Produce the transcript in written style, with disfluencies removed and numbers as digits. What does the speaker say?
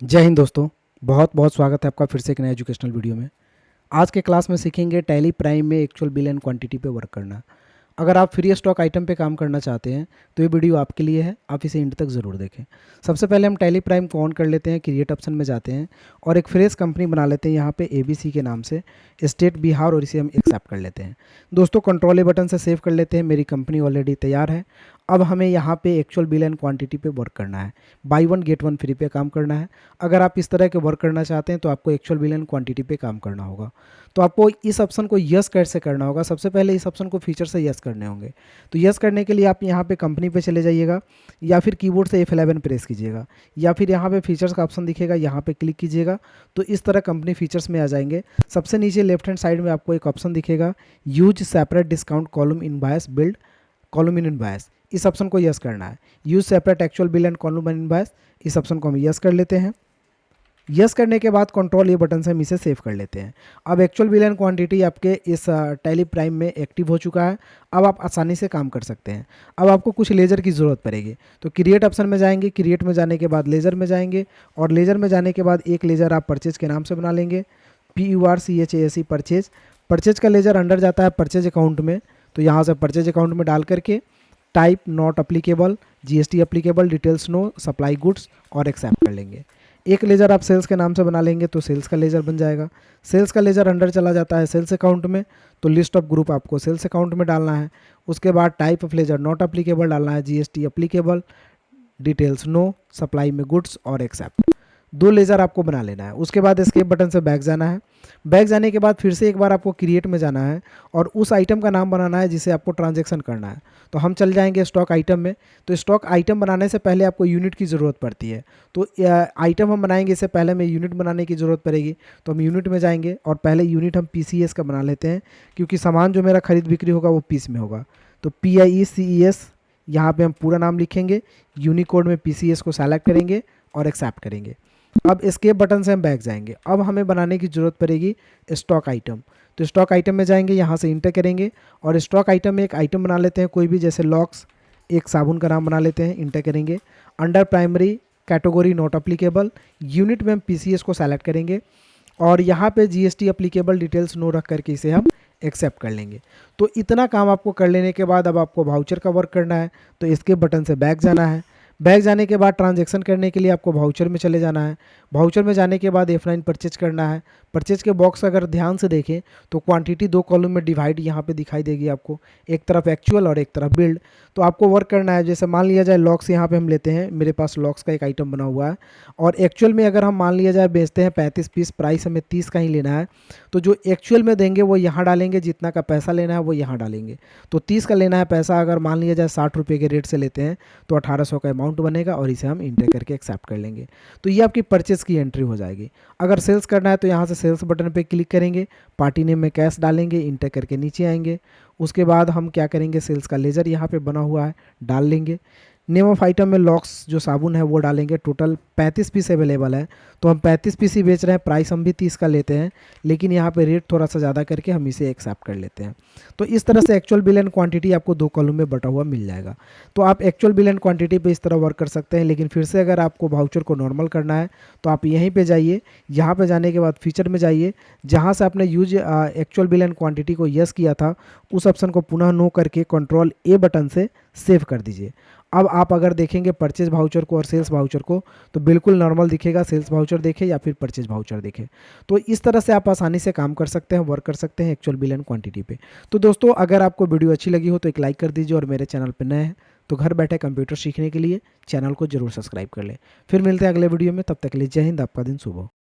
जय हिंद दोस्तों। बहुत बहुत स्वागत है आपका फिर से एक नया एजुकेशनल वीडियो में। आज के क्लास में सीखेंगे टैली प्राइम में एक्चुअल बिल एंड क्वांटिटी पे वर्क करना। अगर आप फ्री स्टॉक आइटम पे काम करना चाहते हैं तो ये वीडियो आपके लिए है, आप इसे एंड तक ज़रूर देखें। सबसे पहले हम टैली प्राइम को ऑन कर लेते हैं, क्रिएट ऑप्शन में जाते हैं और एक फ्रेश कंपनी बना लेते हैं यहाँ पे ABC के नाम से, स्टेट बिहार, और इसे हम एक्सेप्ट कर लेते हैं। दोस्तों कंट्रोल ए बटन से सेव कर लेते हैं, मेरी कंपनी ऑलरेडी तैयार है। अब हमें यहाँ पे एक्चुअल बिल एंड क्वांटिटी पे वर्क करना है, by one get one free पे काम करना है। अगर आप इस तरह के वर्क करना चाहते हैं तो आपको एक्चुअल बिल एंड क्वांटिटी पे काम करना होगा। तो आपको इस ऑप्शन को यस कैसे करना होगा, सबसे पहले इस ऑप्शन को फीचर से यस करने होंगे। तो यस करने के लिए आप यहाँ पे कंपनी पे चले जाइएगा या फिर कीबोर्ड से F11 प्रेस कीजिएगा या फिर यहाँ पे फीचर्स का ऑप्शन दिखेगा, यहाँ पे क्लिक कीजिएगा तो इस तरह कंपनी फीचर्स में आ जाएंगे। सबसे नीचे लेफ्ट हैंड साइड में आपको एक ऑप्शन दिखेगा, use separate discount column in bias build column in bias, इस ऑप्शन को यस करना है। Use separate actual bill and column in bias, इस ऑप्शन को हम यस कर लेते हैं। यस करने के बाद कंट्रोल ए बटन से हम इसे सेव कर लेते हैं। अब एक्चुअल बिल एंड क्वांटिटी आपके इस टैली प्राइम में एक्टिव हो चुका है। अब आप आसानी से काम कर सकते हैं। अब आपको कुछ लेजर की ज़रूरत पड़ेगी, तो क्रिएट ऑप्शन में जाएंगे, क्रिएट में जाने के बाद लेजर में जाएंगे और लेजर में जाने के बाद एक लेजर आप परचेज के नाम से बना लेंगे, PURCHASE परचेज। परचेज का लेजर अंडर जाता है परचेज अकाउंट में, तो यहाँ से परचेज अकाउंट में डाल करके type not applicable, GST applicable, details no, supply goods और एक्सेप्ट कर लेंगे। एक लेजर आप सेल्स के नाम से बना लेंगे तो सेल्स का लेजर बन जाएगा। सेल्स का लेजर अंडर चला जाता है सेल्स अकाउंट में, तो लिस्ट ऑफ ग्रुप आपको सेल्स अकाउंट में डालना है। उसके बाद type of ledger not applicable डालना है, GST applicable, details no, supply में गुड्स और एक्सेप्ट। दो लेज़र आपको बना लेना है। उसके बाद एस्केप बटन से बैक जाना है। बैक जाने के बाद फिर से एक बार आपको क्रिएट में जाना है और उस आइटम का नाम बनाना है जिसे आपको ट्रांजैक्शन करना है। तो हम चल जाएंगे स्टॉक आइटम में। तो स्टॉक आइटम बनाने से पहले आपको यूनिट की ज़रूरत पड़ती है, तो आइटम हम बनाएंगे इससे पहले हमें यूनिट बनाने की ज़रूरत पड़ेगी। तो हम यूनिट में जाएंगे और पहले यूनिट हम PCS का बना लेते हैं, क्योंकि सामान जो मेरा खरीद बिक्री होगा वो पीस में होगा। तो PIECES यहाँ पे हम पूरा नाम लिखेंगे, यूनिकोड में PCS को सेलेक्ट करेंगे और एक्सेप्ट करेंगे। अब एस्केप बटन से हम बैक जाएंगे। अब हमें बनाने की ज़रूरत पड़ेगी स्टॉक आइटम। तो स्टॉक आइटम में जाएंगे, यहाँ से इंटर करेंगे और स्टॉक आइटम में एक आइटम बना लेते हैं कोई भी, जैसे लॉक्स, एक साबुन का नाम बना लेते हैं, इंटर करेंगे। Under primary category not applicable, unit में हम PCS को सेलेक्ट करेंगे और यहाँ पे GST अप्लीकेबल, डिटेल्स नो रख करके इसे हम एक्सेप्ट कर लेंगे। तो इतना काम आपको कर लेने के बाद अब आपको वाउचर का वर्क करना है। तो इसके बटन से बैक जाना है। बैक जाने के बाद ट्रांजैक्शन करने के लिए आपको वाउचर में चले जाना है। वाउचर में जाने के बाद F9 परचेज करना है। परचेज के बॉक्स अगर ध्यान से देखें तो क्वांटिटी दो कॉलम में डिवाइड यहाँ पे दिखाई देगी आपको, एक तरफ एक्चुअल और एक तरफ बिल्ड। तो आपको वर्क करना है, जैसे मान लिया जाए लॉक्स यहाँ पे हम लेते हैं, मेरे पास लॉक्स का एक आइटम बना हुआ है और एक्चुअल में अगर हम मान लिया जाए बेचते हैं 35 पीस, प्राइस हमें 30 का ही लेना है। तो जो एक्चुअल में देंगे वो यहाँ डालेंगे, जितना का पैसा लेना है वो यहाँ डालेंगे। तो 30 का लेना है पैसा, अगर मान लिया जाए 60 रुपये के रेट से लेते हैं तो 1800 का अमाउंट बनेगा और इसे हम इंटर करके एक्सेप्ट कर लेंगे। तो ये आपकी परचेज की एंट्री हो जाएगी। अगर सेल्स करना है तो यहाँ से सेल्स बटन पे क्लिक करेंगे, पार्टी नेम में कैश डालेंगे, इंटर करके नीचे आएंगे। उसके बाद हम क्या करेंगे, सेल्स का लेजर यहाँ पे बना हुआ है डाल लेंगे। नेम ऑफ आइटम में लॉक्स जो साबुन है वो डालेंगे। टोटल 35 पीस अवेलेबल है, तो हम 35 पीस ही बेच रहे हैं, प्राइस हम भी 30 का लेते हैं, लेकिन यहाँ पे रेट थोड़ा सा ज़्यादा करके हम इसे एक्सेप्ट कर लेते हैं। तो इस तरह से एक्चुअल बिल एंड क्वांटिटी आपको दो कॉलम में बटा हुआ मिल जाएगा। तो आप एक्चुअल बिल एंड क्वांटिटी पे इस तरह वर्क कर सकते हैं। लेकिन फिर से अगर आपको वाउचर को नॉर्मल करना है तो आप यहीं पे जाइए, यहाँ पे जाने के बाद फीचर में जाइए, जहाँ से आपने use actual bill and quantity को यस किया था उस ऑप्शन को पुनः नो करके कंट्रोल ए बटन से सेव कर दीजिए। अब आप अगर देखेंगे परचेज वाउचर को और सेल्स वाउचर को तो बिल्कुल नॉर्मल दिखेगा, सेल्स वाउचर देखे या फिर परचेज वाउचर देखे। तो इस तरह से आप आसानी से काम कर सकते हैं, वर्क कर सकते हैं एक्चुअल बिल एंड क्वांटिटी पे। तो दोस्तों अगर आपको वीडियो अच्छी लगी हो तो एक लाइक कर दीजिए और मेरे चैनल पर नए हैं तो घर बैठे कंप्यूटर सीखने के लिए चैनल को जरूर सब्सक्राइब कर लें। फिर मिलते हैं अगले वीडियो में, तब तक के लिए जय हिंद, आपका दिन शुभ हो।